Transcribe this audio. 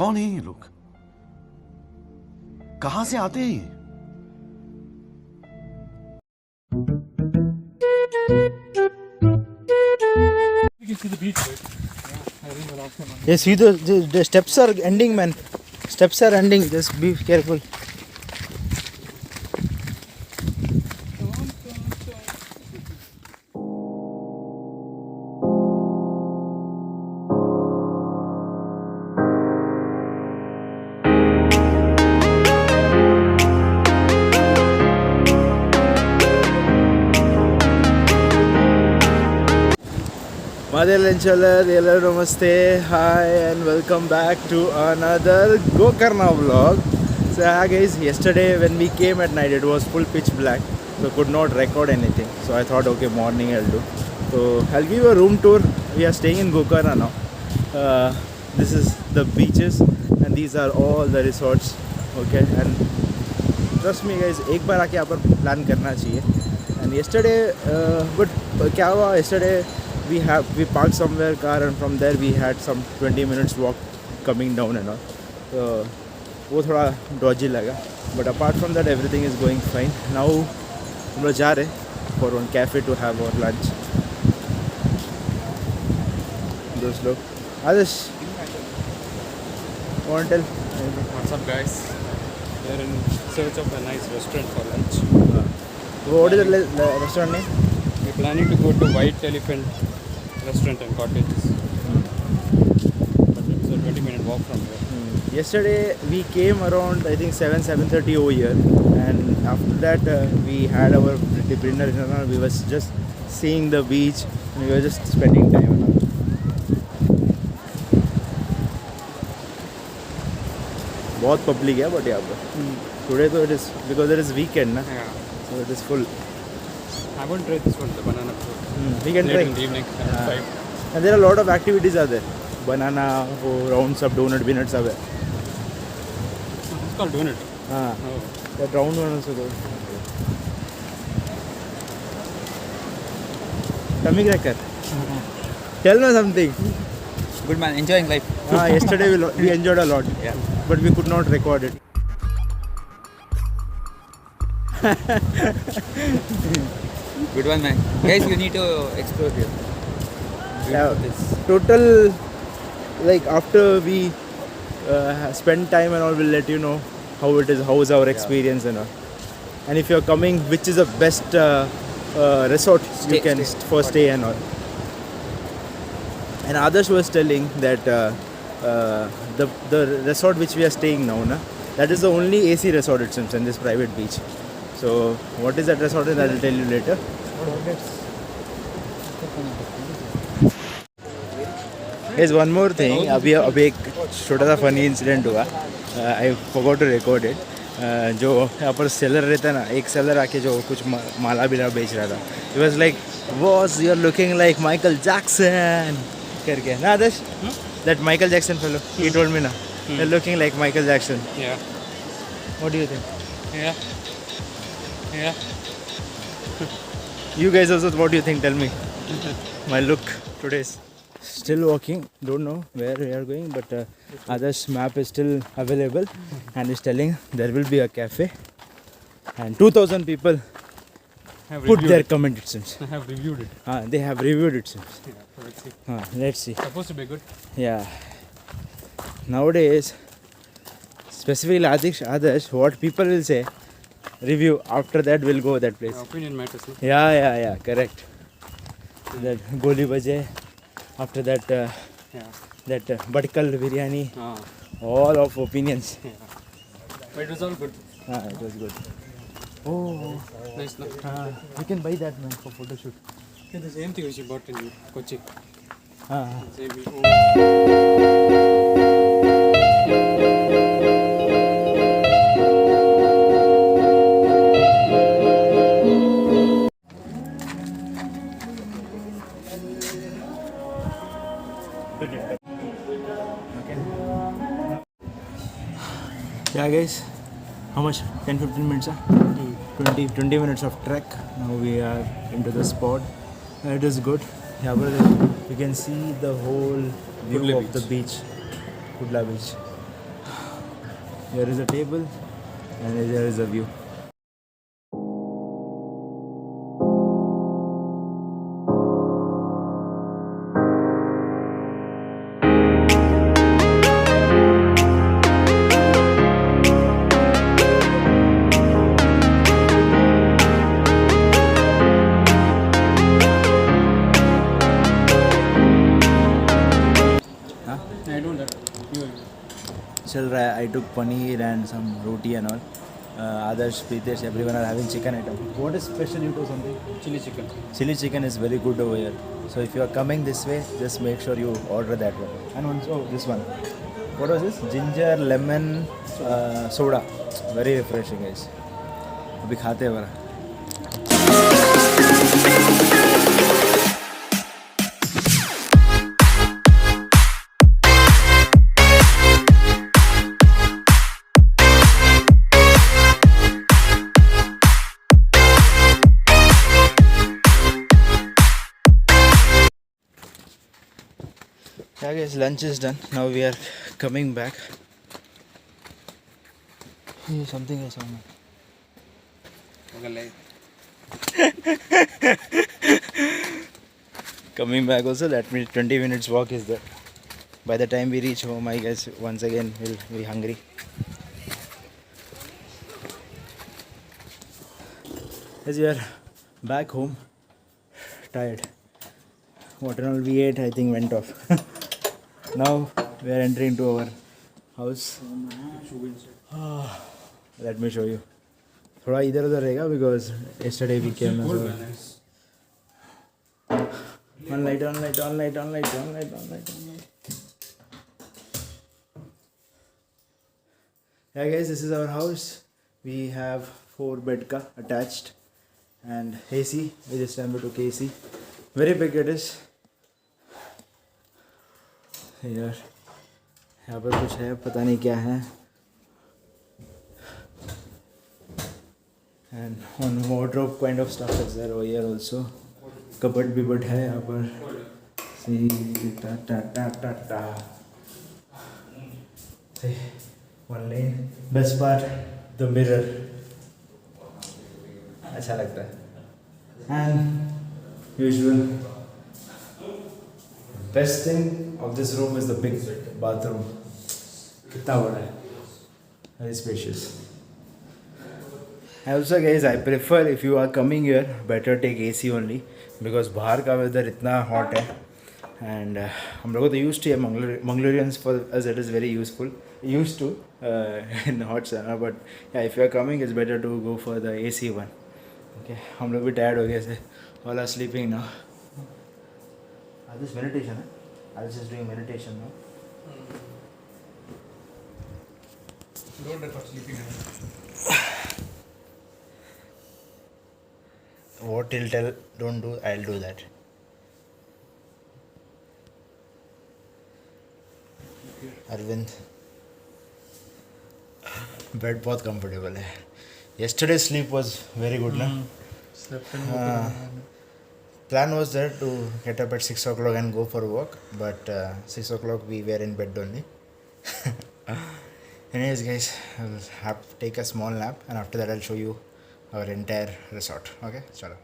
कौन है ये लोग? कहां से आते हैं ये? You can see the beach, right? Yeah, I think the last one. Yes, see the steps are ending, man. Steps are ending. Just be careful. Madhalanchalar, hello, namaste, hi, and welcome back to another Gokarna vlog. So, guys, yesterday when we came at night, it was full pitch black, so could not record anything. So I thought, okay, morning I'll do. So I'll give you a room tour. We are staying in Gokarna now. This is the beaches, and these are all the resorts. Okay, and trust me, guys, एक बार आके यहाँ पर plan करना चाहिए. And yesterday, but क्या हुआ yesterday? We parked somewhere car, and from there we had some 20 minutes walk coming down and all. So वो थोड़ा dodgy लगा. But apart from that, everything is going fine. Now हम लोग जा रहे for one cafe to have our lunch. दोस्त लोग. Adesh, want to tell? What's up, guys? We're in search of a nice restaurant for lunch. What is the restaurant name? We're planning to go to White Elephant Restaurant and Cottages. But it's a 20-minute walk from here. Yesterday we came around I think 7:30 over here, and after that we had our dinner. We was just seeing the beach, and we were just spending time. बहुत public है but यहाँ पर. Today तो it is because it is weekend ना, Yeah. so it is full. I won't try this one, the banana float. We can Late try. in the evening, around 5. And there are a lot of activities are there. Banana, rounds up, donut, peanuts are there. It's called donut. हाँ. Oh. That round one also good. Tummy cracker. Tell me something. Good man, enjoying life. Yesterday we enjoyed a lot. Yeah. But we could not record it. Good one, man. Guys, you need to explore here. Yeah. This. Total, like after we spend time and all, we'll let you know how it is, how is our experience and all. And if you're coming, which is the best resort you can for stay and all. And Adarsh was telling that the resort which we are staying now, that is the only AC resort it seems in this private beach. So what is that resort? I will tell you later. Here's one more thing. अभी एक छोटा सा funny incident हुआ. I forgot to record it. जो यहाँ पर seller रहता है ना, एक seller आके जो कुछ माला बिला बेच रहा था. He was like, "Boss, you're looking like Michael Jackson." करके ना आदर्श? That Michael Jackson fellow. He told me na. You're looking like Michael Jackson. Yeah. What do you think? Yeah. Yeah. You guys also, what do you think? Tell me. My look today is still walking. Don't know where we are going, but Adarsh's map is still available, and is telling there will be a cafe, and 2,000 people Have put reviewed their it. comment. It seems. I have reviewed it. They have reviewed it. Seems. Yeah, so let's see. Let's see. Supposed to be good. Yeah. Nowadays, specifically Adarsh, what people will say, review. After that, we'll go that place. Opinion matters. No? Yeah, correct. That Goli Baje, after that, Yeah. that Badkal biryani, Ah. all of opinions. Yeah. But it was all good. It was good. Oh, Nice, no? we can buy that man for photo shoot. Yeah, the same thing which you bought in Kochi. Same. Yeah, guys. How much? 10-15 minutes? 20 minutes of trek. Now we are into the spot. It is good. Yeah, brother, you can see the whole view Kudla of the beach. Kudla beach. Here is a table and here is a view. I don't have. You. Chal raha hai. I took paneer and some roti and all. Adarsh, Pritesh, everyone are having chicken item. What is special you do something? Chili chicken. Chili chicken is very good over here. So if you are coming this way, just make sure you order that one. And also this one. What was this? Ginger lemon soda. Very refreshing guys. अभी खाते हैं बड़ा. Yeah guys, lunch is done. Now we are coming back. Hey, something I saw. Okay, Coming back also, that means 20 minutes walk is there. By the time we reach home, I guess once again we'll be hungry. As we are back home, tired. What and all we ate, I think went off. Now we are entering to our house. Let me show you. थोड़ा इधर उधर रहेगा because yesterday we came as well. On light. Yeah guys, this is our house. We have 4 bed ka attached and AC. We just time to AC. Very big it is. Here, यहाँ पर कुछ है, पता नहीं क्या है. And one wardrobe kind of stuff is there over here also. Cupboard बिबट है यहाँ पर. See, ta. See, one lane. Best part, the mirror. अच्छा लगता है. And usual. Best thing of this room is the big bathroom. कितना बड़ा है. Very spacious. Also guys, I prefer if you are coming here, better take AC only because बाहर का weather इतना hot है and हम लोगों तो used to है Mangaloreans for us it is very used to in hot summer but yeah, if you are coming it's better to go for the AC one. Okay, हम लोग भी tired हो गए से, all are sleeping now. This meditation, I was just doing meditation now. Don't record sleeping. What he'll tell, don't do, I'll do that. Arvind, bed बहुत comfortable है. Yesterday's sleep was very good, na? Slept Plan was there to get up at 6 o'clock and go for a walk, but 6 o'clock we were in bed only. Anyways guys, I'll have to take a small nap and after that I'll show you our entire resort. Okay, chalo.